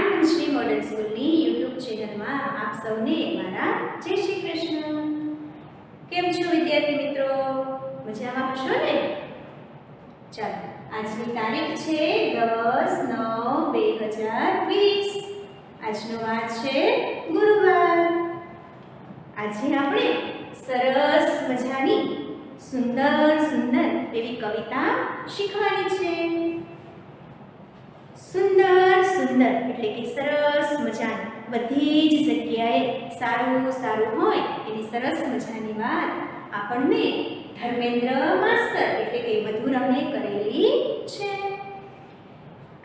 જ્ઞાનમંચની model સ્કૂલની YouTube ચેનલમાં આપ સૌને મારા જય શ્રી કૃષ્ણ। કેમ છો વિદ્યાર્થી મિત્રો? મજામાં હશો ને? ચાલો, આજની તારીખ છે 10/9/2020। આજનો વાર છે ગુરુવાર। આજે આપણે સરસ મજાની સુંદર સુંદર એવી કવિતા શીખવાની છે। સુંદર સુંદર એટલે કે સરસ મજાની, બધી જ જગ્યાએ સારું સારું હોય એની સરસ મજાની વાત આપણને ધર્મેન્દ્ર માસ્તર એટલે કે મધુરમે કરેલી છે।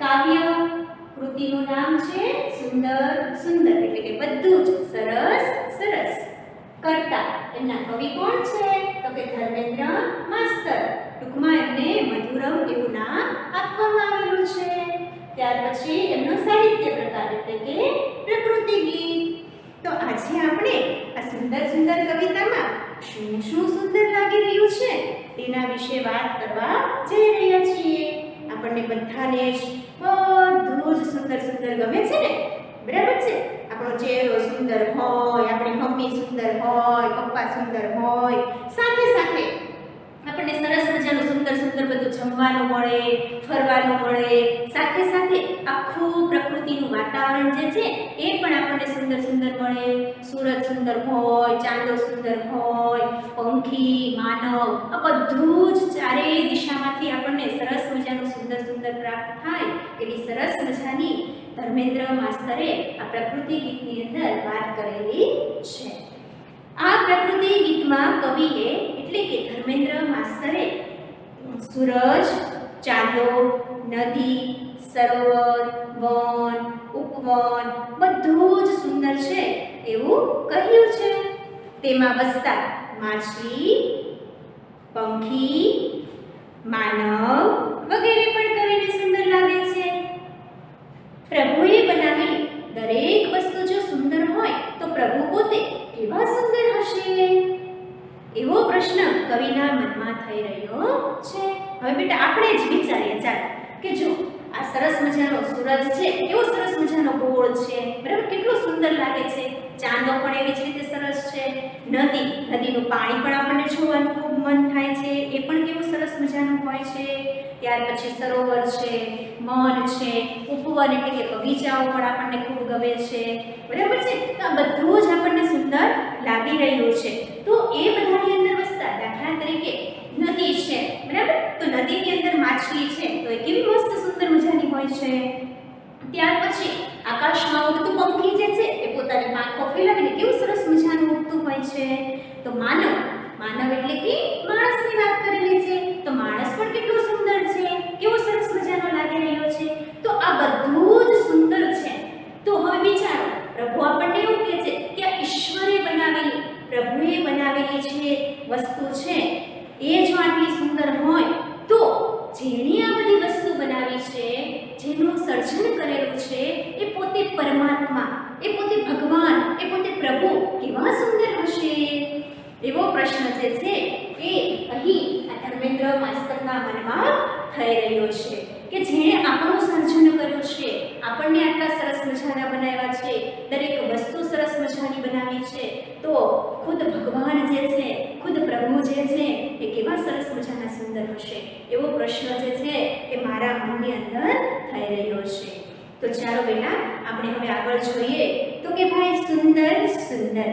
કાવ્ય કૃતિનું નામ છે સુંદર સુંદર એટલે કે બધું જ સરસ સરસ। કર્તા એમના કવિ કોણ છે? તો કે ધર્મેન્દ્ર માસ્તર। ટૂંકમાં એમને મધુરમ એવું નામ આપવામાં આવેલું છે। ત્યાર પછી એમનો સાહિત્ય પ્રકાર એટલે કે પ્રકૃતિ ગીત। તો આજે આપણે આ સુંદર સુંદર કવિતામાં શું શું સુંદર લાગી રહ્યું છે તેના વિશે વાત કરવા જઈ રહ્યા છીએ। આપણને બધાને જ બધું જ સુંદર સુંદર ગમે છે ને? બરાબર છે? આપણો ચહેરો સુંદર હોય, આપણી મમ્મી સુંદર હોય, પપ્પા સુંદર હોય, સાથે સાથે આપણને સરસ મજાનું સુંદર સુંદર બધું જમવાનું મળે, ફરવાનું મળે, સાથે સાથે આખું પ્રકૃતિનું વાતાવરણ જે છે એ પણ આપણને સુંદર સુંદર મળે। સૂરજ સુંદર હોય, ચાંદો સુંદર હોય, પંખી, માનવ, આ બધું જ ચારેય દિશામાંથી આપણને સરસ મજાનું સુંદર સુંદર પ્રાપ્ત થાય એવી સરસ મજાની ધર્મેન્દ્ર માસ્તરે આ પ્રકૃતિ ગીતની અંદર વાત કરેલી છે। આ પ્રકૃતિ ગીતમાં કવિએ એટલે કે ધર્મેન્દ્ર માસ્તરે સૂરજ, ચાંદો, નદી, સરોવર, વન, ઉપવન બધું જ સુંદર છે એવું કહ્યું છે। તેમાં વસતા માછલી, પંખી, માનવ વગેરે પણ કવિને સુંદર લાગે છે। પ્રભુએ બનાવેલી દરેક વસ્તુ જો સુંદર હોય તો પ્રભુ પોતે કેવા સુંદર હશે? એવો પ્રશ્ન કવિના મનમાં થઈ રહ્યો છે। હવે બેટા આપણે જ વિચારીએ ચાલો કે જો આ સરસ મજાનો સૂરજ છે એવો સરસ મજાનો ગોળ છે, બરાબર? કેટલો સુંદર લાગે છે। ચાંદો પણ એવી જ રીતે સરસ છે। નદીનું પાણી પણ આપણને જોવાનું ખૂબ મન થાય છે, એ પણ કેવું સરસ મજાનું હોય છે। ત્યાર પછી સરોવર છે, વન છે, ઉપવન એટલે કે બગીચાઓ પણ આપણને ખૂબ ગમે છે, બરાબર છે? તો આ બધું જ આપણને સુંદર લાગી રહ્યું છે। તો એ બધાની અંદર વસતા દાખલા તરીકે નદી છે, બરાબર? તો નદીની અંદર માછલી છે તો એ કેવી મસ્ત સુંદર મજાની હોય છે। ત્યાર પછી આકાશમાં ઉડતું પંખી જે છે એ પોતાની પાંખો ફેલાવીને કેવું સરસ મજાનું ઉડતું હોય છે। તો માનવ એટલે કે માણસની વાત કરેલી છે, તો માણસ પણ કેટલો સુંદર છે, કેવો સરસ મજાનો લાગી રહ્યો છે। તો આ બધું જ સુંદર છે। તો હવે વિચારો, પ્રભુ આપણને એવું કહે છે કે આ ઈશ્વરે બનાવેલી, પ્રભુએ બનાવેલી જે વસ્તુ છે એ જો આટલી સુંદર હોય તો જેણે આ બધી વસ્તુ બનાવી છે, જેનું સર્જન કરેલું છે એ પોતે પરમાત્મા, એ પોતે ભગવાન, એ પોતે પ્રભુ કેવા સુંદર હશે? એવો પ્રશ્ન જે છે એ અહીં આ ધર્મેન્દ્ર માસ્તરના મનમાં થઈ રહ્યો છે કે જેણે આપણું સર્જન કર્યું છે, આપણને આટલા સરસ મજાના બનાવ્યા છે, દરેક વસ્તુ સરસ મજાની બનાવી છે, તો ખુદ ભગવાન જે છે, ખુદ પ્રભુ જે છે એ કેવા સરસ મજાના સુંદર હશે? એવો પ્રશ્ન જે છે એ મારા મનની અંદર થઈ રહ્યો છે। તો ચાલો બેટા આપણે હવે આગળ જોઈએ તો કે ભાઈ સુંદર સુંદર,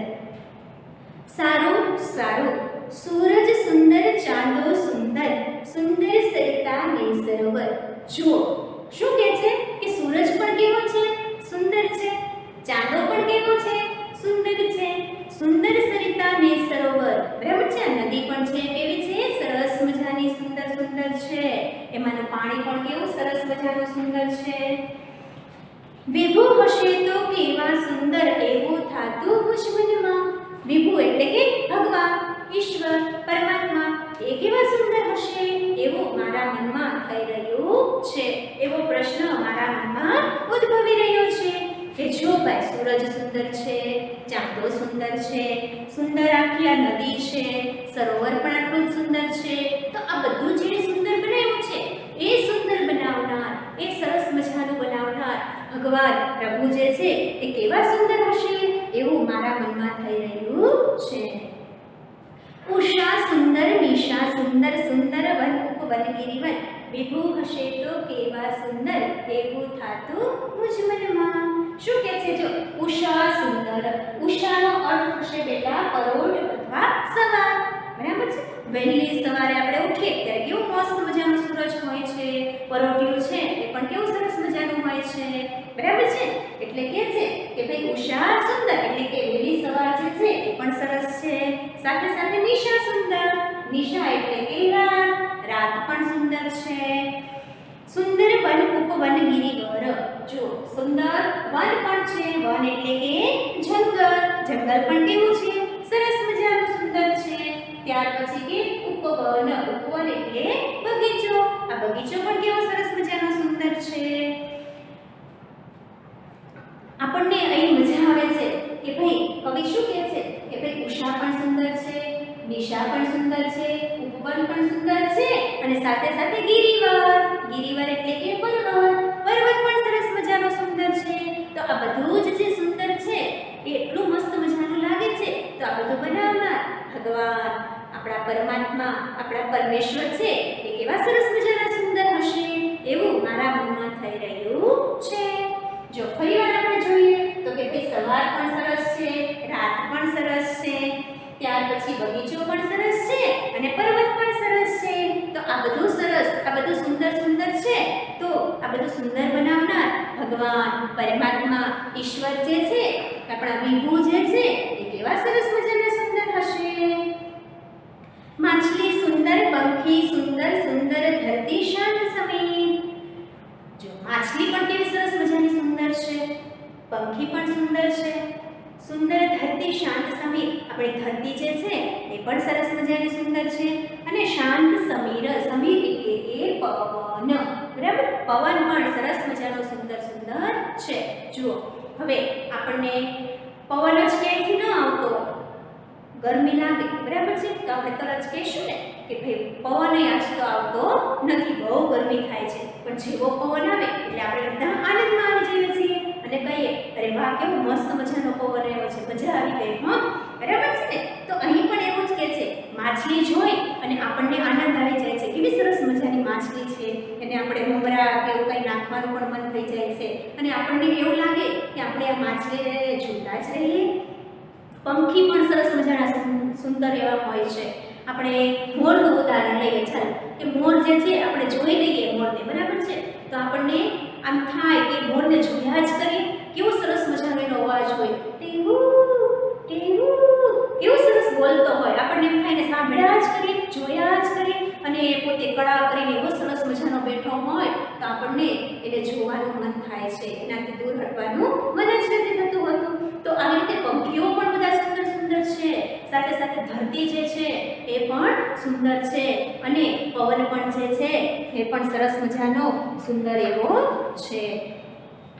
સારું સારું, સૂરજ સુંદર, ચાંદો સુંદર, સુંદર સરિતા ને સરોવર। જુઓ શું કહે છે કે સૂરજ પણ કેવો છે? સુંદર છે। ચાંદો પણ કેવો છે? સુંદર છે। સુંદર સરિતા ને સરોવર, બરાબર છે? નદી પણ છે કેવી છે? સરસ મજાની સુંદર સુંદર છે। એમાંનું પાણી પણ કેવું સરસ મજાનું સુંદર છે। વિભુ હશે તો કેવા સુંદર, એવું થાતું હુશ મનમાં। વિભુ એટલે કે ભગવાન, ઈશ્વર, પરમાત્મા, એ કેવા સુંદર હશે એવું મારા મનમાં થઈ રહ્યું છે। એવો પ્રશ્ન મારા મનમાં ઉદ્ભવી રહ્યો છે કે જો ભાઈ સૂરજ સુંદર છે, ચાંદો સુંદર છે, સુંદર આખી આ નદી છે, સરોવર પણ આટલું સુંદર છે, તો આ બધું જેણે સુંદર બનાવ્યું છે એ સુંદર બનાવનાર, એ સરસ મજાનું બનાવનાર ભગવાન પ્રભુ જે છે એ કેવા સુંદર હશે એવું મારા મનમાં થઈ રહ્યું છે. ઉષા સુંદર, નિશા સુંદર, સુંદર વન ઉપવન ગિરિવન, વિભુ હશે તો કેવા સુંદર એવું થાતું મુજ મનમાં. શું કહે છે? જો ઉષા સુંદર, ઉષાનો અર્થ થશે બેટા પરોઢ અથવા સવાર. બરાબર છે? વહેલી સવારે આપણે ઉઠીએ ત્યારે કેવું મસ્ત મજાનો સૂરજ હોય છે, પરોઢિયું છે એ પણ કેવું સરસ મજાનું હોય છે. બરાબર છે? એટલે કે છે કે ભાઈ ઉષા સુંદર એટલે કે વહેલી સવાર જે છે એ પણ સરસ છે. સાથે સાથે નિશા સુંદર, નિશા એટલે કે રાત, રાત પણ સુંદર છે. સુંદર વન ઉપવન ગિરિવર, જો સુંદર વન પણ છે, વન એટલે કે જંગલ, જંગલ પણ કેવું છે? સરસ મજાનું સુંદર છે. ત્યાર પછી કે ઉપવન, ઉપવન એટલે બગીચો, આ બગીચો પણ કેવો સરસ મજાનો સુંદર છે. આપણને અહીં મજા આવે છે કે ભાઈ કવિ શું કહે છે કે ભાઈ ઉષા પણ સુંદર છે, નિશા પણ સુંદર છે, ઉપવન પણ સુંદર છે અને સાથે સાથે ગિરિવર, ગિરિવર એટલે કે પર્વત, પર્વત પણ સરસ મજાનો સુંદર છે. તો આ બધું જ જે સુંદર છે એ એટલું મસ્ત મજાનું લાગે છે. તો આ બધું બનાવનાર ભગવાન, આપણા પરમાત્મા, આપણા પરમેશ્વર છે એ કેવા સરસ મજાના સુંદર હશે એવું મારા મનમાં થઈ રહ્યું છે. જો ફરીવાર આપણે જોઈએ તો કે ભાઈ સવાર પણ સરસ છે, રાત પણ સરસ છે, ત્યાર પછી બગીચો પણ સરસ છે અને પર્વત પણ સરસ છે. તો આ બધું સરસ, આ બધું સુંદર સુંદર છે. તો આ બધું સુંદર બનાવનાર ભગવાન, પરમાત્મા, ઈશ્વર જે છે, આપણા વિભુ જે છે એ કેવા સરસ મજાના સુંદર હશે. માછલી સુંદર, પંખી સુંદર, સુંદર ધરતી શાંત સમીર. જો માછલી પણ કેવી સરસ મજાની સુંદર છે, પંખી પણ સુંદર છે, સુંદર ધરતી શાંત સમીર, આપણી ધરતી જે છે એ પણ સરસ મજાની સુંદર છે અને શાંત સમીર, સમીર એટલે કે પવન. બરાબર? પવન પણ સરસ મજાનો સુંદર સુંદર છે. જુઓ હવે આપણને પવન જ ક્યાંયથી ન આવતો, ગરમી લાગે, બરાબર છે, તો આપણે તરત કહીશું ને કે ભાઈ પવન આજ તો આવતો નથી, બહુ ગરમી થાય છે. પણ જેવો પવન આવે એટલે આપણે બધા આનંદમાં આવી જઈએ છીએ અને કહીએ અરે વાહ કેવો મસ્ત મજાનો પવન આવ્યો છે, મજા આવી ગઈ. હા, બરાબર છે ને? તો અહીં પણ એવું જ કહે છે, માછલી જોઈ અને આપણને આનંદ આવી જાય છે, કેવી સરસ મજાની માછલી છે, એને આપણે મમરા કે એવું કંઈ નાખવાનું પણ મન થઈ જાય છે અને આપણને એવું લાગે કે આપણે આ માછલીને જોતા જ રહીએ. પંખી પણ સરસ મજાના સુંદર એવા હોય છે. આપણે મોરનું ઉદાહરણ લઈએ, ચાલો કે મોર જે છે આપણે જોઈ લઈએ મોરને, બરાબર છે, તો આપણને આમ થાય કે મોરને જોયા જ કરીએ, કેવો સરસ મજાનો એનો અવાજ હોય, ટેવું ટેવું, કેવો સરસ બોલતો હોય, આપણને એમ થાય ને સાંભળ્યા જ કરીએ, જોયા જ કરીએ અને પોતે કળા કરીને એવો સરસ મજાનો બેઠો હોય તો આપણને એને જોવાનું મન થાય છે, એનાથી દૂર હટવાનું મન જ નથી થતું હતું. તો આવી રીતે પંખીઓ પણ બધા સુંદર સુંદર છે, સાથે સાથે ધરતી જે છે એ પણ સુંદર છે અને પવન પણ જે છે એ પણ સરસ મજાનો સુંદર એવો છે.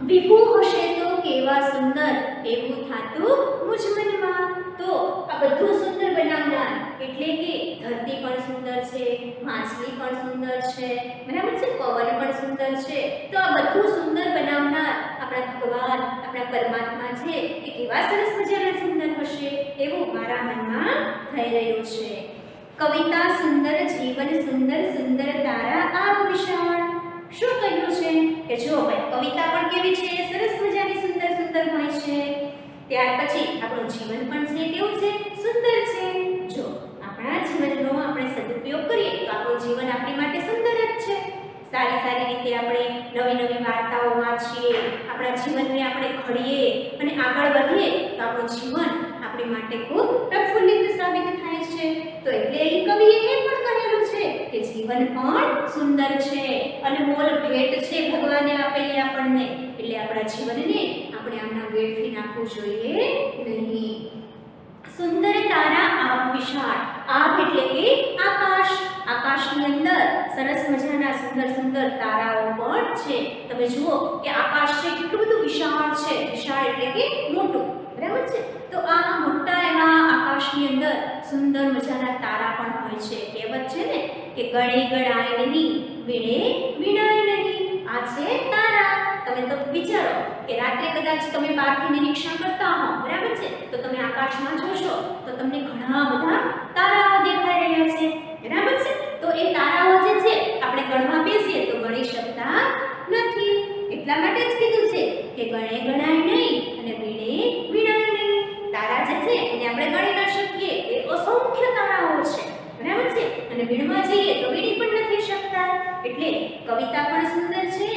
વિભુ હશે તો કેવા સુંદર એવું થાતું મુજ મનમાં. તો આ બધું સુંદર બનાવનાર એટલે કે ધરતી પણ સુંદર છે, માછલી પણ સુંદર છે, બરાબર છે, પવન પણ સુંદર છે. તો આ બધું સુંદર બનાવનાર આપણા ભગવાન, આપણા પરમાત્મા છે એ કેવા સરસ મજાના સુંદર હશે એવું મારા મનમાં થઈ રહ્યું છે. કવિતા સુંદર, જીવન સુંદર, સુંદર તારા આપ વિશાળ. શું કહ્યું છે કે જો ભાઈ કવિતા પણ કેવી છે, સરસ મજાની સુંદર સુંદર હોય છે. ત્યાર પછી આપણું જીવન પણ છે કેવું છે, સુંદર છે. જો આપણા જીવનનો આપણે સદુપયોગ કરીએ તો આપણું જીવન આપણી માટે સુંદર જ છે. સારી સારી રીતે આપણે નવી નવી વાર્તાઓ વાંચીએ, આપણા જીવનને આપણે ઘડીએ અને આગળ વધીએ તો આપણું જીવન આપણી માટે ખૂબ પ્રફુલ્લિત સાબિત થાય છે. તો એટલે એ કવિએ એ પણ કહેલું છે કે જીવન પણ સુંદર છે, અનમોલ ભેટ છે ભગવાને આપેલી આપણને, એટલે આપણા જીવનને આપણે આમના વેડફી નાખવું જોઈએ નહીં. સુંદર તારા આપ વિશાળ, આપ એટલે કે આકાશ, આકાશની અંદર સરસ મજાના સુંદર સુંદર તારાઓ પણ છે. તમે જુઓ કે આકાશ છે કેટલું બધું વિશાળ છે, વિશાળ એટલે કે મોટું, બરાબર છે. તો આ મોટા એવા આકાશની અંદર સુંદર મજાના તારા પણ હોય છે. કહેવત છે ને કે ગળે ગળાય નહીં, વીણે વીણાય નહીં, આ છે તારા. તમે તો વિચારો કે રાત્રે કદાચ તમે બહારથી નિરીક્ષણ કરતા હો, બરાબર છે, તો તમે આકાશમાં જોશો તો તમને ઘણા બધા તારાઓ દેખાઈ રહ્યા છે, બરાબર છે. તો એ તારાઓ જે છે આપણે ગણવા બેસીએ તો ગણી શકતા નથી. એટલા માટે જ કીધું છે કે ગણે ગણાય નહીં અને વીણે વીણાય નહીં. તારા જે છે એને આપણે ગણી ન શકીએ, એ અસંખ્ય તારાઓ છે, બરાબર છે, અને વીણવા જઈએ તો વીણી પણ નથી શકતા. એટલે કવિતા પણ સુંદર છે,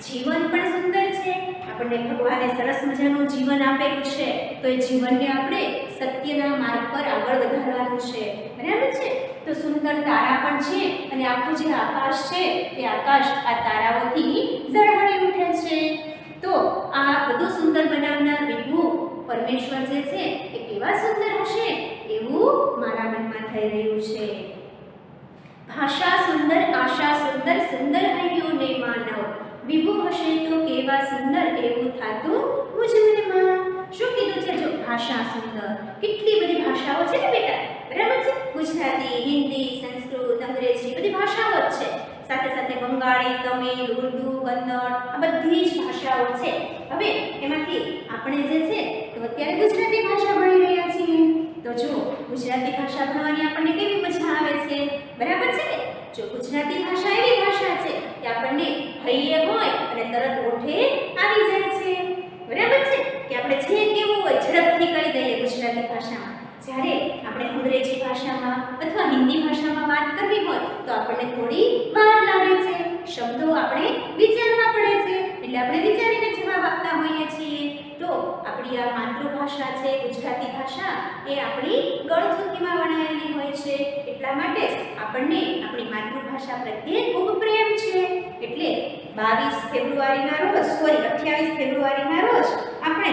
જીવન પણ સુંદર છે. આપણને ભગવાને સરસ મજાનું જીવન આપેલું છે, તો એ જીવનને આપણે સત્યના માર્ગ પર આગળ વધારવાનું છે, બરાબર છે. તો સુંદર તારા પણ છે અને આખું જે આકાશ છે એ આકાશ આ તારાઓથી ઝળહળી ઉઠે છે. તો આ બધું સુંદર બનાવનાર વિભુ પરમેશ્વર જે છે એ કેવા સુંદર હશે એવું મારા મનમાં થઈ રહ્યું છે. ભાષા સુંદર, આશા સુંદર, સુંદર હૈયું ને માનવ, વિભુ હશે તો કેવા સુંદર એવું થાતું મુજ મનમાં. શું કીધું છે? જો ભાષા સુંદર, કેટલી બધી ભાષાઓ છે ને બેટા, બરાબર છે. ગુજરાતી, હિન્દી, સંસ્કૃત, અંગ્રેજી બધી ભાષાઓ જ છે. સાથે સાથે બંગાળી, તમિલ, ઉર્દુ, કન્નડ આ બધી જ ભાષાઓ છે. હવે એમાંથી આપણે જે છે તો અત્યારે ગુજરાતી ભાષા ભણી રહ્યા છીએ. તો જો ગુજરાતી ભાષા ભણવાની આપણને કેવી મજા આવે છે, બરાબર છે ને. જો ગુજરાતી ભાષા એવી ભાષા છે કે આપણને હૈયે હોય અને તરત ઓઠે આવી જાય છે, બરાબર છે, કે આપણે જે કેવું હોય ઝડપથી કરી દઈએ ગુજરાતી ભાષામાં. જ્યારે આપણે અંગ્રેજી ભાષામાં અથવા હિન્દી ભાષામાં વાત કરવી હોય તો આપણને થોડી વાર લાગે છે. શબ્દો આપણે વિચારવા પડે છે, એટલે આપણે વિચારીને જવાબ આપતા હોઈએ છીએ. તો આપણી આ માતૃભાષા છે ગુજરાતી ભાષા, એ આપણી ગળથૂથીમાં વણાયેલી હોય છે. એટલા માટે જ આપણને આપણી માતૃભાષા પ્રત્યે ખૂબ પ્રેમ છે. એટલે 28 ફેબ્રુઆરીના રોજ 28 ફેબ્રુઆરીના રોજ આપણે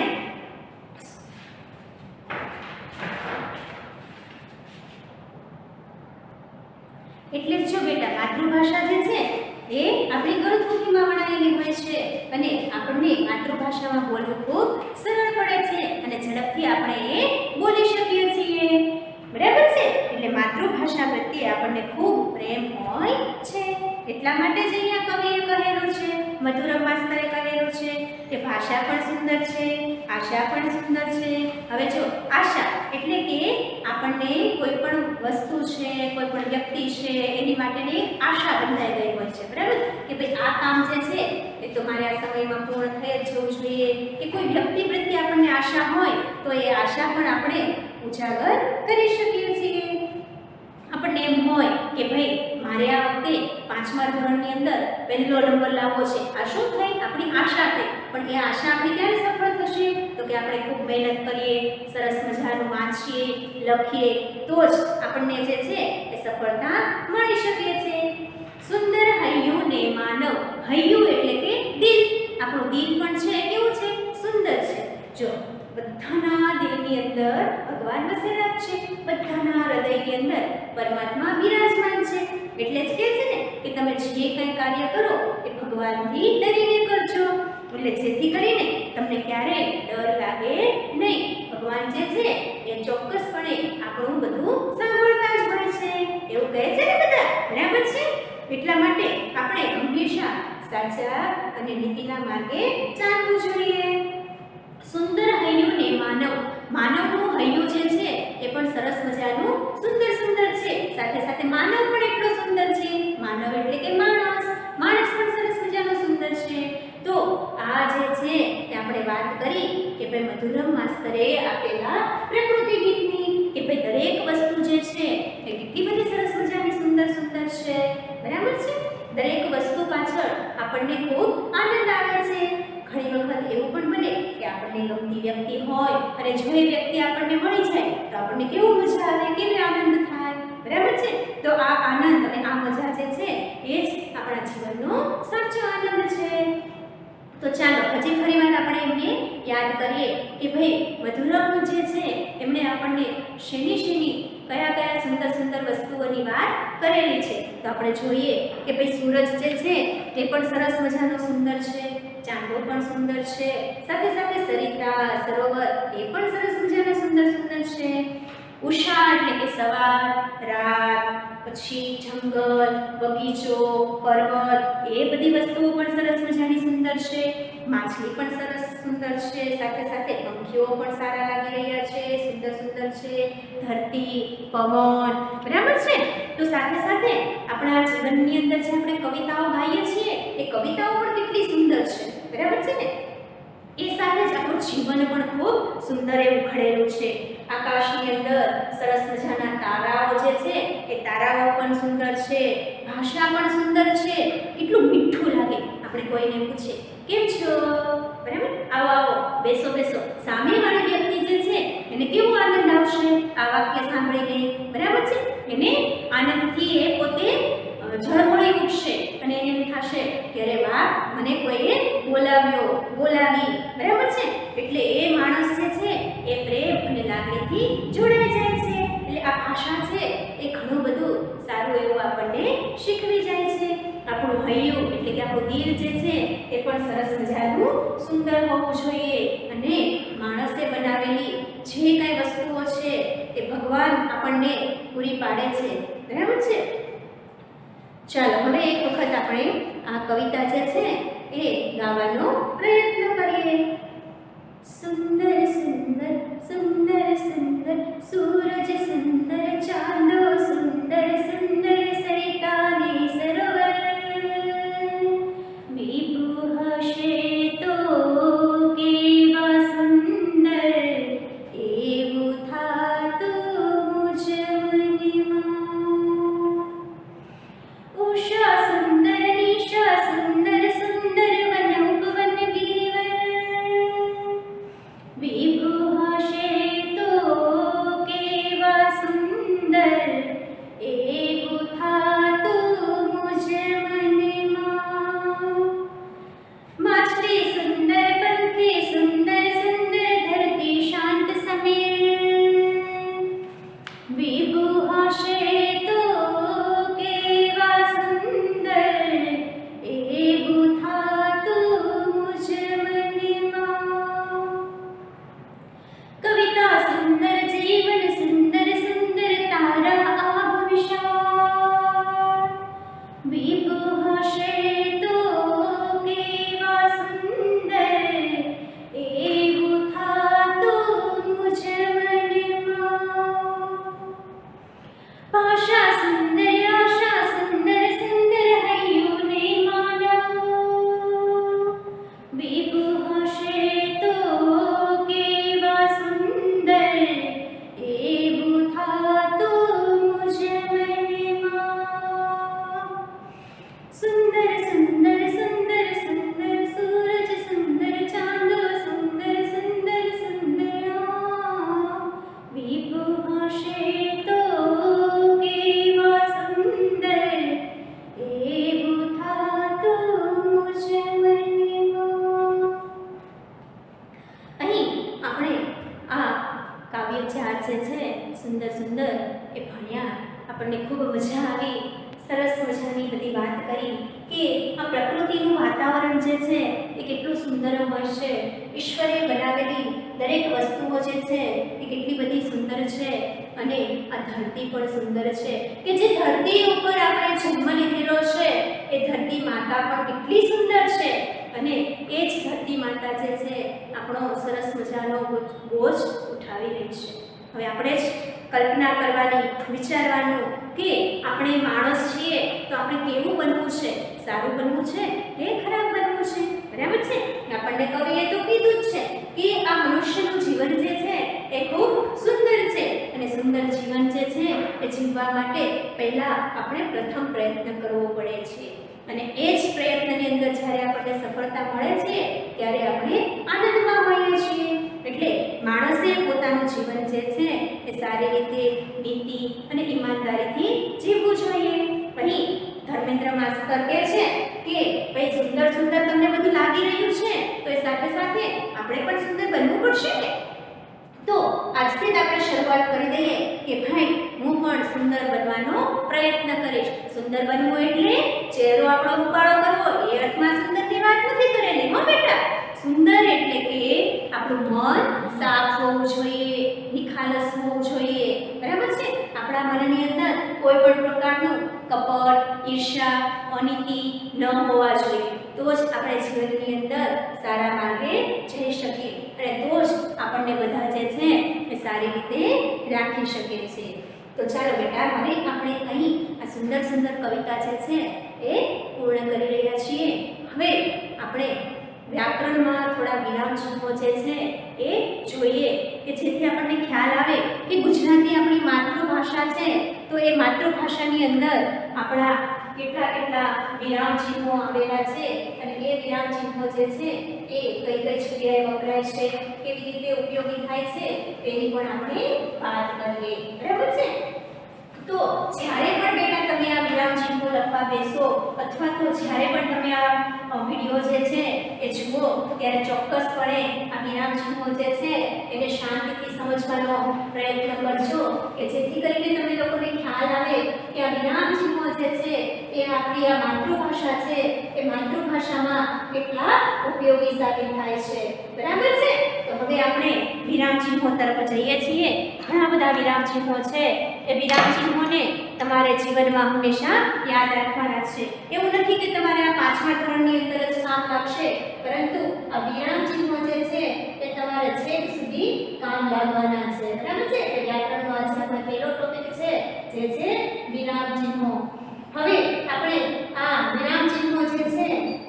એટલે જ જો બેટા માતૃભાષા જે છે એ આપણી ગળથૂથીમાં વણાયેલી હોય છે અને આપણને માતૃભાષામાં બોલવું ખૂબ સરળ પડે છે અને ઝડપથી આપણે એ બોલી શકીએ છીએ, બરાબર છે. એટલે માતૃભાષા પ્રત્યે આપણને ખૂબ પ્રેમ હોય છે. એટલા માટે જ અહીંયા કવિએ કહેલું છે, મધુરમ માસ્તરે કહેલું છે કે ભાષા પણ સુંદર છે, આશા પણ સુંદર છે. હવે જો આશા એટલે કે આપણને કોઈ પણ વસ્તુ છે, કોઈ પણ વ્યક્તિ છે એની માટેની આશા બંધાઈ ગઈ હોય છે, બરાબર, કે ભાઈ આ કામ જે છે એ તો મારે આ સમયમાં પૂર્ણ થઈ જ જવું જોઈએ. કે કોઈ વ્યક્તિ પ્રત્યે આપણને આશા હોય તો એ આશા પણ આપણે ઉજાગર કરી શકીએ છીએ. આપણને એમ હોય કે ભાઈ મારે આ વખતે 5મા ધોરણની અંદર પહેલો નંબર લાવવો છે. આ શું થઈ? આપણી આશા થઈ. પણ એ આશા આપણી ક્યારે સફળ થશે? તો કે આપણે ખૂબ મહેનત કરીએ, સરસ મજાનું વાંચીએ, લખીએ, તો જ આપણને જે છે એ સફળતા મળી શકે છે. સુંદર હૈયું ને માનવ, હૈયું એટલે કે દિલ. આપણું દિલ પણ છે કેવું છે? સુંદર છે. જો બધાના દિલની અંદર ભગવાન વસેલા છે, બધાના હૃદયની અંદર પરમાત્મા બિરાજમાન છે. એટલે જ કહે છે ને કે તમે જે કંઈ કાર્ય કરો એ ભગવાનથી ડરીને કરજો, એટલે જેથી કરીને તમને ક્યારેય ડર લાગે નહીં. ભગવાન જે છે એ ચોક્કસપણે આપણું બધું સાંભળતા જ હોય છે, એવું કહે છે ને બધા, બરાબર છે. એટલા માટે આપણે હંમેશા સાચા અને નીતિના માર્ગે ચાલવું જોઈએ. સુંદર હૈયું ને માનવ, માનવનું હૈયું જે છે એ પણ સરસ મજાનું સુંદર સુંદર છે. સાથે સાથે માનવ પણ એટલો સુંદર છે. માનવ એટલે કે માણસ, માણસ પણ સરસ મજાનો સુંદર છે. તો આ જે છે તે આપણે વાત કરી કે ભાઈ મધુરમ માસ્તરે આપેલા પ્રકૃતિ ગીતની, કે ભાઈ દરેક વસ્તુ જે છે એ કેટલી બધી સરસ મજાની સુંદર સુંદર છે, બરાબર છે. દરેક વસ્તુ પાછળ આપણને ખૂબ આનંદ આવે છે. ઘણી વખત એવું પણ બને કે આપણને ગમતી વ્યક્તિ હોય અને જો એ વ્યક્તિ આપણને મળી જાય તો આપણને કેવું મજા આવે, કેવો આનંદ થાય, બરાબર છે. તો આ આનંદ અને આ મજા જે છે એ જ આપણા જીવનનો સાચો આનંદ છે. તો ચાલો હજી ફરીવાર આપણે એમને યાદ કરીએ કે ભાઈ મધુરમ જે છે એમણે આપણને શેની કયા કયા સુંદર સુંદર વસ્તુઓની વાત કરેલી છે. તો આપણે જોઈએ કે ભાઈ સૂરજ જે છે તે પણ સરસ મજાનો સુંદર છે, ચાંદો પણ સુંદર છે, સાથે સાથે સરિતા સરોવર એ પણ સરસ મજાના સુંદર સુંદર છે. ઉષા એટલે કે સવાર, રાત, પછી જંગલ, બગીચો, પર્વત એ બધી વસ્તુઓ પણ સરસ મજાની સુંદર છે. માછલી પણ સરસ સુંદર છે, સાથે સાથે પંખીઓ પણ સારા લાગી રહ્યા છે, સુંદર સુંદર છે. ધરતી, પવન, બરાબર છે. તો સાથે સાથે આપણા જીવનની અંદર જે આપણે કવિતાઓ ગાઈએ છીએ એ કવિતાઓ પણ કેટલી સુંદર છે, બરાબર છે ને. એ સાથે જ આપણું જીવન પણ ખૂબ સુંદર એવું ઘડેલું છે. આકાશની અંદર સરસ મજાના તારાઓ જે છે એ તારાઓ પણ સુંદર છે, ભાષા પણ સુંદર છે. કેટલું મીઠું લાગે આપણે કોઈને પૂછીએ કેમ છો, બરાબર, આવો આવો, બેસો બેસો, સામેવાળી વ્યક્તિ જે છે એને કેવો આનંદ આવશે આ વાક્ય સાંભળીને, બરાબર છે. એને આનંદથી એ પોતે ઝળમળી ઉઠશે અને એને એમ થશે કે અરે વાહ, મને કોઈએ બોલાવ્યો, બોલાવી, બરાબર છે. એટલે એ માણસ જે છે એ પ્રેમ અને લાગણીથી જોડાઈ જાય છે. એટલે આ ભાષા છે એ ઘણું બધું સારું એવું આપણને શીખવી જાય છે. આપણું હૈયું એટલે કે આપણું દિલ જે છે એ પણ સરસ મજાનું સુંદર હોવું જોઈએ. અને માણસે બનાવેલી જે કાંઈ વસ્તુઓ છે એ ભગવાન આપણને પૂરી પાડે છે, બરાબર છે. ચાલો હવે એક વખત આપણે આ કવિતા જે છે એ ગાવાનો પ્રયત્ન કરીએ. સુંદર સુંદર સુંદર સુંદર સૂરજ સુંદર, ચાંદો સુંદર સુંદર, સરિતાને સરોવર, વિભુ હશે તો કેવા સુંદર, એવું થાતું મુજ મનમાં. ઉષા સુંદર, નિશા સુંદર, સુંદર વન ઉપવન ગિરિવન, વિભુ હશે તો કેવા સુંદર, એવું થાતું મુજ મનમાં. માછલી સુંદર, પંખી સુંદર સુંદર, ધરતી શાંત સમીર, વિભુ હશે તો કેવા સુંદર, એવું થાતું મુજ મનમાં. કવિતા સુંદર, જીવન સુંદર સુંદર, તારા આભ વિશાળ, વિભુ હશે તો કેવા સુંદર, એવું થાતું મુજ મનમાં. ભાષા સુંદર, આશા સુંદર સુંદર, હૈયું ને માનવ, વિભુ હશે તો કેવા સુંદર, એવું થાતું મુજ મનમાં. સુંદર સુંદર સુંદર સુંદર, સૂરજ સુંદર, ચાંદો સુંદર સુંદર સુંદર, વિભુ હશે તો કેવા સુંદર, એવું થાતું મુજ મનમાં. અહીં આપણે આ કાવ્ય ચાર જે છે સુંદર સુંદર એ ભણ્યા. આપણને ખૂબ મજા આવી, સરસ મજાની બધી વાત કરી કે આ પ્રકૃતિનું વાતાવરણ જે છે એ કેટલું સુંદર હોય છે. ઈશ્વરે બનાવેલી દરેક વસ્તુઓ જે છે એ કેટલી બધી સુંદર છે. અને આ ધરતી પણ સુંદર છે કે જે ધરતી ઉપર આપણે જન્મ લીધેલો છે એ ધરતી માતા પણ કેટલી સુંદર છે. અને એ જ ધરતી માતા જે છે આપણો સરસ મજાનો બોજ ઉઠાવી રહી છે. હવે આપણે જ કલ્પના કરવાની, વિચારવાનું કે આપણે માણસ છીએ તો આપણે કેવું બનવું છે, સારું બનવું છે કે ખરાબ બનવું છે, બરાબર છે. આપણને કવિએ તો કીધું જ છે કે આ મનુષ્યનું જીવન જે છે એ ખૂબ સુંદર છે. અને સુંદર જીવન જે છે એ જીવવા માટે પહેલાં આપણે પ્રથમ પ્રયત્ન કરવો પડે છે. અને એ જ પ્રયત્નની અંદર જ્યારે આપણને સફળતા મળે છે ત્યારે આપણે આનંદમાં હોઈએ છીએ. એટલે માણસે પોતાનું જીવન જે છે એ સારી રીતે નીતિ અને ઈમાનદારીથી જીવવું જોઈએ. અહીં ધર્મેન્દ્ર માસ્તર કહે છે કે ભાઈ સુંદર સુંદર તમને બધું લાગી રહ્યું છે તો એ સાથે સાથે આપણે પણ સુંદર બનવું પડશે ને. તો આજથી જ આપણે શરૂઆત કરી દઈએ કે ભાઈ હું પણ સુંદર બનવાનો પ્રયત્ન કરીશ. સુંદર બનવું એટલે ચહેરો આપણો રૂપાળો કરવો એ અર્થમાં સુંદરની વાત નથી કરેલી હો બેટા. સુંદર એટલે કે આપણું મન સાફ હોવું જોઈએ, નિખાલસ હોવું જોઈએ, બરાબર છે. આપણા મનની અંદર કોઈ પણ પ્રકારનું કપટ, ઈર્ષા, અનીતિ ન હોવા જોઈએ. તો જ આપણે જીવનની અંદર સારા માર્ગે જઈ શકીએ અને તો જ આપણને બધા જે છે એ સારી રીતે રાખી શકે છે. તો ચાલો બેટા, હવે આપણે અહીં આ સુંદર સુંદર કવિતા જે છે એ પૂર્ણ કરી રહ્યા છીએ. હવે આપણે વ્યાકરણમાં થોડા વિરામચિહ્નો જે છે એ જોઈએ કે જેથી આપણને ખ્યાલ આવે કે ગુજરાતી આપણી માતૃભાષા છે, તો એ માતૃભાષાની અંદર આપણા કેટલા કેટલા વિરામચિહ્નો આવેલા છે અને એ વિરામચિહ્નો જે છે એ કઈ કઈ જગ્યાએ વપરાય છે, કેવી રીતે ઉપયોગી થાય છે તેની પણ આપણે વાત કરીએ. બરાબર છે? તો જ્યારે પણ બેટા તમે આ વિરામચિહ્નો લખવા બેસો અથવા તો જ્યારે પણ તમે આ વિડિયો જે છે એ જુઓ ત્યારે ચોક્કસપણે આ વિરામચિહ્નો જે છે એને શાંતિથી સમજવાનો પ્રયત્ન કરજો કે જેથી કરીને તમને લોકોને ખ્યાલ આવે કે આ વિરામચિહ્નો જે છે એ આપણી આ માતૃભાષા છે એ માતૃભાષામાં કેટલા ઉપયોગી સાબિત થાય છે. બરાબર છે? તો હવે આપણે વિરામચિહ્નો તરફ જઈએ છીએ. ઘણા બધા વિરામચિહ્નો છે. એ વિરામચિહ્નોને તમારે જીવનમાં હંમેશા યાદ રાખવાના છે. એવું નથી કે તમારે આ 5મા ધોરણની અંદર જ કામ લાગશે, પરંતુ આ વિરામચિહ્નો જે છે એ તમારે છેક સુધી કામ લાગવાના છે. બરાબર છે? એટલે વ્યાકરણનો આજે આપણો પહેલો ટોપિક છે જે છે વિરામચિહ્નો. હવે આપણે આ વિરામચિહ્નો જે છે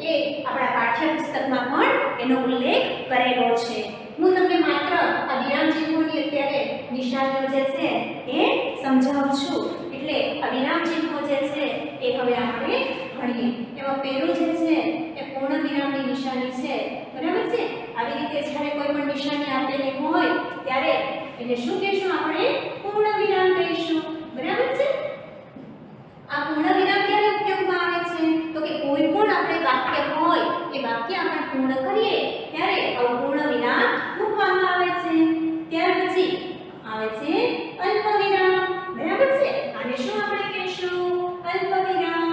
એ આપણા પાઠ્યપુસ્તકમાં પણ એનો ઉલ્લેખ કરેલો છે. હું તમને માત્ર આ વિરામચિહ્નોની અત્યારે નિશાનીઓ જે છે એ સમજાવું છું. એટલે આ વિરામચિહ્નો જે છે એ હવે આપણે ભણીએ. એમાં પહેલું જે છે એ પૂર્ણ વિરામની નિશાની છે. બરાબર છે? આવી રીતે જ્યારે કોઈ પણ નિશાની આપેલી હોય ત્યારે એને શું કહેશું? આપણે પૂર્ણ વિરામ કહીશું. બરાબર છે? આ પૂર્ણ વિરામ ક્યારે ઉપયોગમાં આવે છે? તો કે કોઈ પણ આપણે વાક્ય હોય એ વાક્ય આપણે પૂર્ણ કરીએ ત્યારે આવું પૂર્ણ વિરામ મૂકવામાં આવે છે. ત્યાર પછી આવે છે અલ્પ વિરામ. બરાબર છે? આને શું આપણે કહીશું? અલ્પ વિરામ.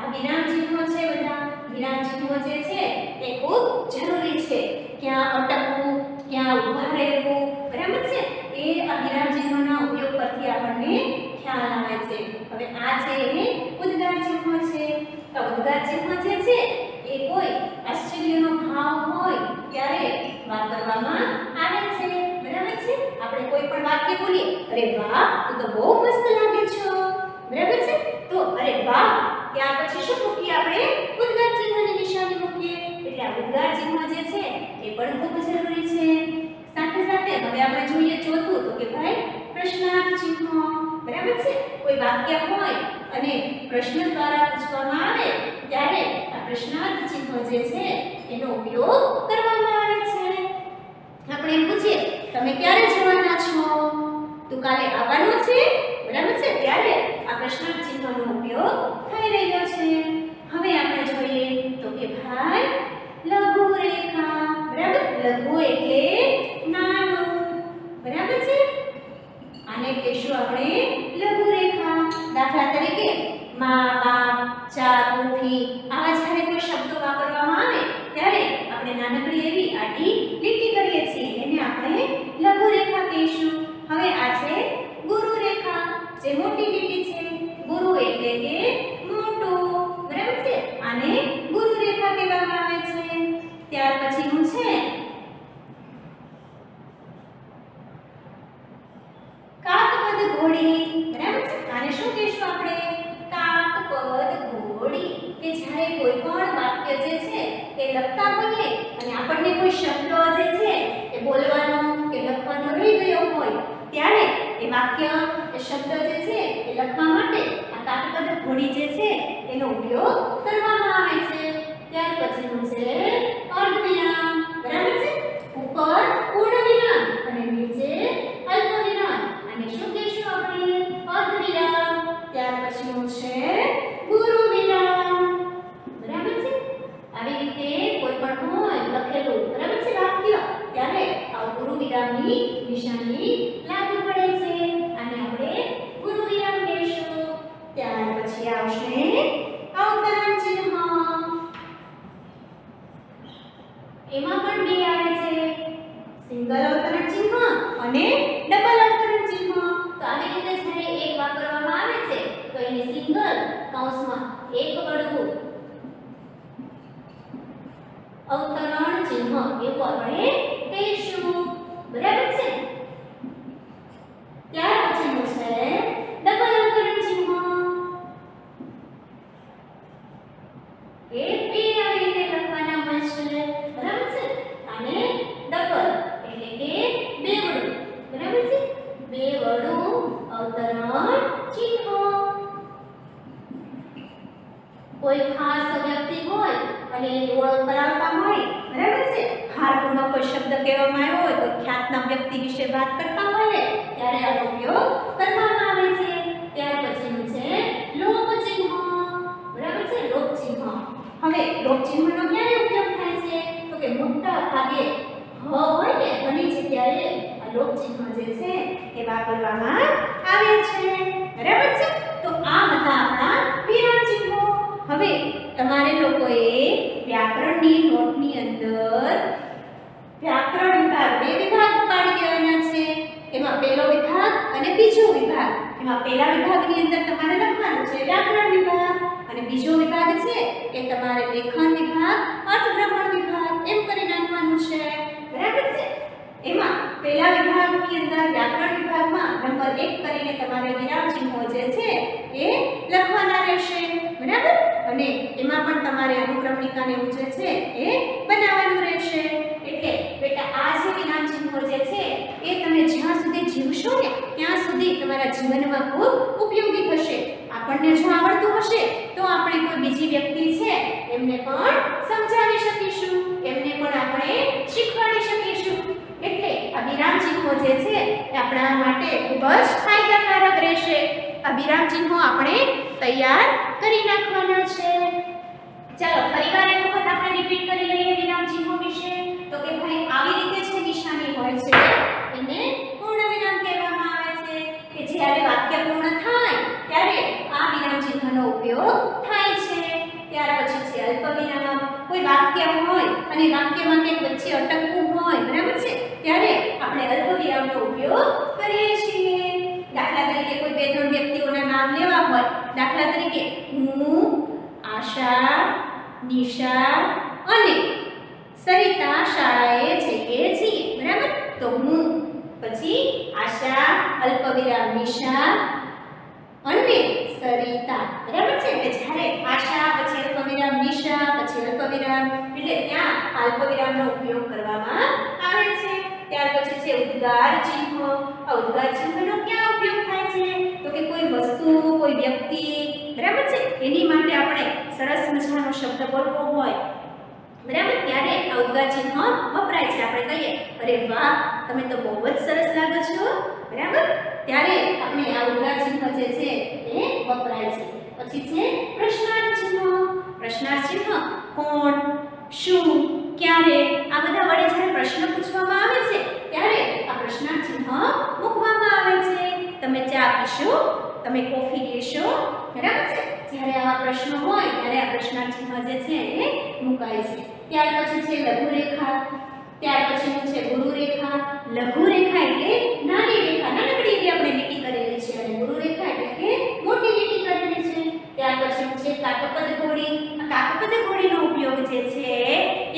આ વિરામ ચિહ્નો છે બધા. વિરામ ચિહ્નો જે છે એ ખૂબ જરૂરી છે. ક્યાં અટકવું, ક્યાં ઊભા રહેવું. બરાબર છે? એ આ વિરામ ચિહ્નોના ઉપયોગ પરથી આપણને ખ્યાલ આવે છે. હવે આ છે એ ઉદ્ગાર ચિહ્ન છે. તો ઉદ્ગાર ચિહ્ન જે છે એ કોઈ આશ્ચર્યનો ભાવ હોય ત્યારે વાપરવામાં આવે છે. બરાબર છે? આપણે કોઈ પણ વાક્ય બોલીએ, અરે વાહ, તું તો બહુ મસ્ત લાગે છો. બરાબર છે? તો અરે વાહ ત્યાર પછી શું મૂકીએ? આપણે ઉદ્ગાર ચિહ્નની નિશાની મૂકીએ. એટલે આ ઉદ્ગાર ચિહ્ન જે છે એ પણ ખૂબ જરૂરી છે. સાથે સાથે હવે આપણે જોઈએ ચોથું, તો કે ભાઈ પ્રશ્નાર્થ ચિહ્ન. બરાબર છે? કોઈ વાક્ય હોય અને પ્રશ્ન દ્વારા પૂછવામાં આવે ત્યારે આ પ્રશ્નાર્થ ચિહ્ન જે છે એનો ઉપયોગ કરવામાં આવે છે. આપણે એમ પૂછીએ, તમે ક્યારે જવાના છો? તું કાલે આવવાનો છે? બરાબર છે? ત્યારે આ પ્રશ્નાર્થ ચિહ્નનો ઉપયોગ થઈ રહ્યો છે. હવે આપણે જોઈએ તો કે ભાઈ લઘુ રેખા. બરાબર? લઘુ એટલે નાનું. બરાબર છે? આને કહીશું આપણે લઘુ રેખા. દાખલા તરીકે મા, બાપ, ચા, કોફી આવા જ્યારે કોઈ શબ્દો વાપરવામાં આવે ત્યારે આપણે નાનકડી એવી આડી લીટી કરીએ છીએ. એને આપણે લઘુ રેખા કહીશું. હવે આ છે ગુરુ રેખા, જે મોટી લીટી છે. ગુરુ એટલે કે મોટું. બરાબર છે? આને ગુરુ રેખા કહેવામાં આવે છે. ત્યાર પછીનું છે કાકપદ ઘોડી. બરાબર છે? આને શું કહીશું આપણે? કાકપદ ઘોડી. કે જ્યારે કોઈ પણ વાક્ય જે છે એ લખતા હોઈએ અને આપણને કોઈ શબ્દ જે છે એ બોલવાનો કે લખવાનો રહી ગયો હોય ત્યારે એ વાક્ય એ શબ્દ જે છે એ લખવા માટે આ કાકપદ ઘોડી જે છે એનો ઉપયોગ કરવામાં આવે છે. ત્યાર પછીનું છે અર્ધવિરામ. બરાબર છે? ઉપર પૂર્ણ વિરામ અને નીચે અલ્પ વિરામ. આને શું કહીશું આપણે? અર્ધવિરામ. ત્યાર પછીનું છે ગુરુ વિરામ. બરાબર છે? આવી રીતે કોઈ પણ હોય લખેલું, બરાબર છે, વાક્ય, ત્યારે આ ગુરુ વિરામની નિશાની લાગુ પડે છે. આને આપણે ગુરુ વિરામ કહીશું. ત્યાર પછી આવશે અવતરણ ચિહ્ન. એમાં પણ બે આવે છે, સિંગલ અવતરણ ચિહ્ન અને ડબલ અવતરણ ચિહ્ન. તો આવી રીતે જ્યારે એક વાપરવામાં આવે છે કૌંસમાં એક વડું અવતરણ ચિહ્ન એવું આપણે કહીશું, બરાબર છે। ત્યાર પછીનું છે ડબલ અવતરણ ચિહ્ન। એ બે આવી રીતે લખવાના હોય છે, બરાબર છે। અને ડબલ એટલે કે બે વડું, બરાબર છે, બે વડું અવતરણ ચિહ્ન। કોઈ ખાસ વ્યક્તિ હોય અને એની ઓળખ કરાવતા હોય, બરાબર છે, ભારપૂર્વક કોઈ શબ્દ કહેવામાં આવ્યો હોય, કોઈ ખ્યાતનામ વ્યક્તિ વિશે વાત કરતા હોય ત્યારે આનો ઉપયોગ કરવામાં આવે છે। ત્યાર પછીનું છે લોપ ચિહ્ન, બરાબર છે, લોપ ચિહ્ન। હવે લોપ ચિહ્નનો ક્યારે ઉપયોગ થાય છે તો કે મોટા ભાગે હ હોય ને ઘણી જગ્યાએ આ લોપ ચિહ્ન જે છે એ વાપરવામાં આવે છે, બરાબર છે। તો આ હતા આપણા વિરામ ચિહ્નો। હવે તમારે લોકોએ વ્યાકરણની નોટની અંદર વ્યાકરણ વિભાગ બે વિભાગ પાડી દેવાના છે। એમાં પહેલો વિભાગ અને બીજો વિભાગ। એમાં પહેલા વિભાગની અંદર તમારે લખવાનું છે વ્યાકરણ વિભાગ અને બીજો વિભાગ છે એ તમારે લેખન વિભાગ, અર્થગ્રહણ વિભાગ એમ કરી નાખવાનું છે, બરાબર છે। એમાં પહેલા વિભાગની અંદર વ્યાકરણ વિભાગમાં નંબર 1 કરીને તમારે વિરામ ચિહ્નો જે છે એ લખવાના રહેશે, બરાબર। અને એમાં પણ તમારે અનુક્રમણિકાને એવું જે છે એ બનાવવાનું રહેશે। એટલે બેટા આ જે વિરામ ચિહ્નો જે છે એ તમે જ્યાં સુધી જીવશો ને ત્યાં સુધી તમારા જીવનમાં ખૂબ ઉપયોગી થશે। આપણને જો આવડતું હશે તો આપણે કોઈ બીજી વ્યક્તિ છે એમને પણ સમજાવી શકીશું, એમને પણ આપણે શીખવાડી શકીશું। એટલે આ વિરામ ચિહ્નો જે છે એ આપણા માટે ખૂબ જ ફાયદાકારક રહેશે। આ વિરામ ચિહ્નો આપણે તૈયાર કરી નાખવાના છે। ચાલો ફરીવાર એક વખત આપણે રિપીટ કરી લઈએ વિરામ ચિહ્નો વિશે। તો કે ભાઈ આવી રીતે જે નિશાની હોય છે એને પૂર્ણ વિરામ કહેવામાં આવે છે કે જ્યારે વાક્ય પૂર્ણ થાય ત્યારે આ વિરામ ચિહ્નનો ઉપયોગ થાય છે। ત્યાર પછી છે અલ્પ વિરામ। કોઈ વાક્ય હોય અને વાક્યમાં કંઈક વચ્ચે અટકવું હોય, બરાબર છે, ત્યારે આપણે અલ્પ વિરામનો ઉપયોગ કરીએ છીએ। દાખલા તરીકે કોઈ બે ત્રણ વ્યક્તિઓના નામ લેવા હોય, દાખલા તરીકે હું, આશા, નિશા અને સરિતા શાળાએ જઈએ છીએ, બરાબર। તો હું પછી આશા અલ્પવિરામ નિશા અને સરિતા, બરાબર છે। એટલે જ્યારે આશા પછી અલ્પવિરામ નિશા પછી અલ્પવિરામ એટલે ત્યાં અલ્પવિરામનો ઉપયોગ કરવામાં આવે છે। ત્યાર પછી છે ઉદ્ગાર ચિહ્ન। આ ઉદ્ગાર ચિહ્નનો ક્યાં ઉપયોગ થાય છે તો કે કોઈ વસ્તુ, કોઈ વ્યક્તિ, બરાબર છે, એની માટે આપણે સરસ મજાનો શબ્દ બોલવો હોય, બરાબર, ત્યારે આ ઉદ્ગાર ચિહ્ન વપરાય છે। આપણે કહીએ અરે વાહ તમે તો બહુ જ સરસ લાગો છો, બરાબર, ત્યારે આપણે આ ઉદ્ગાર ચિહ્ન જે છે એ વપરાય છે। પછી છે પ્રશ્નાર્થ ચિહ્ન। પ્રશ્નાર્થ ચિહ્ન કોણ, શું, ક્યારે આ બધા વડે જ્યારે પ્રશ્ન પૂછવામાં આવે છે ત્યારે આ પ્રશ્નાર્થ ચિહ્ન મૂકવામાં આવે છે। તમે ચા પીશો, તમે કોફી લેશો, બરાબર છે, જ્યારે આવા પ્રશ્નો હોય ત્યારે આ પ્રશ્નાર્થ ચિહ્ન જે છે એ મુકાય છે। ત્યાર પછી છે લઘુ રેખા। ત્યાર પછીનું છે ગુરુ રેખા। લઘુ રેખા એટલે નાની રેખા, નાનકડી એવી આપણે લીટી કરેલી છે અને ગુરુ રેખા એટલે કે મોટી લીટી કરેલી છે। ત્યાર પછીનું છે કાકપદ ઘોડી। આ કાકપદ ઘોડીનો ઉપયોગ જે છે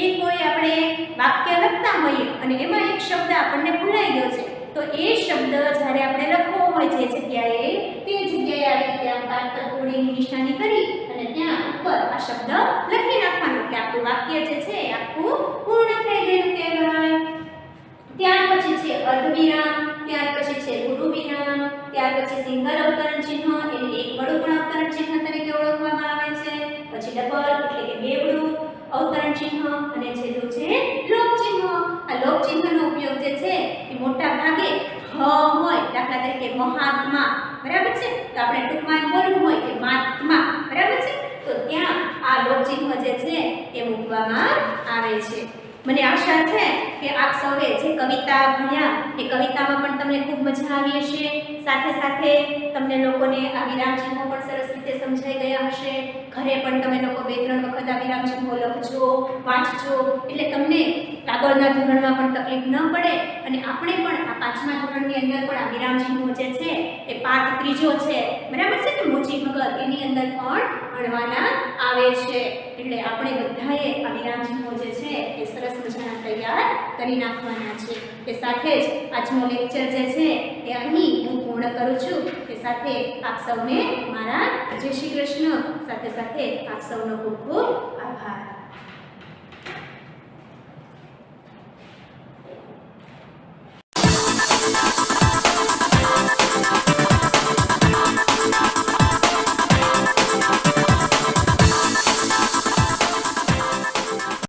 એ કોઈ આપણે વાક્ય લખતા હોઈએ અને એમાં એક શબ્દ આપણને ભૂલાઈ ગયો છે તો એ શબ્દ જ્યારે આપણે લખવો હોય જે જગ્યાએ તે જગ્યાએ આવી રીતે આમ કાકપદ ઘોડીની નિશાની કરી અને ત્યાં ઉપર આ શબ્દ લખી નાખવાનો કે આપણું વાક્ય જે છે એ આખું પૂર્ણ થઈ ગયું કહેવાય। ત્યાર પછી છે અર્ધવિરામ। ત્યાર પછી છે ગુરુ વિરામ। ત્યાર પછી સિંગલ અવતરણ ચિહ્ન, એને એક વડું પણ અવતરણ ચિહ્ન તરીકે ઓળખવામાં આવે છે। પછી ડબલ એટલે કે બેવડું અવતરણ ચિહ્ન અને છેલ્લું છે લોપ ચિહ્ન। આ લોપ ચિહ્નનો ઉપયોગ જે છે એ મોટા ભાગે હ હોય, દાખલા તરીકે મહાત્મા, બરાબર છે, તો આપણે ટૂંકમાં બોલવું હોય કે મહાત્મા, બરાબર છે, તો ત્યાં આ લોપ ચિહ્ન જે છે એ મૂકવામાં આવે છે। મને આશા છે કે આપ સૌએ જે કવિતા ભણ્યા એ કવિતામાં પણ તમને ખૂબ મજા આવી હશે, સાથે સાથે તમને લોકોને આ વિરામચિહ્નો પણ સરસ રીતે સમજાઈ ગયા હશે. ઘરે પણ તમે લોકો 2-3 વખત આ વિરામચિહ્નો લખજો, વાંચજો, એટલે તમને આગળના ધોરણમાં પણ તકલીફ ન પડે. અને આપણે પણ આ 5મા ધોરણની અંદર પણ આ વિરામચિહ્નો જે છે એ પાઠ 3જો છે, બરાબર છે ને, મોચી ભગત, એની અંદર પણ ભણવાના આવે છે. એટલે આપણે બધાએ આ વિરામચિહ્નો જે છે એ સરસ મજાના તૈયાર કરી નાખવાના છે. તે સાથે જ આજનો લેક્ચર જે છે એ અહીં હું પૂર્ણ કરું છું. તે સાથે આપ સૌને મારા જય શ્રી કૃષ્ણ, સાથે સાથે આપ સૌનો ખૂબ ખૂબ આભાર.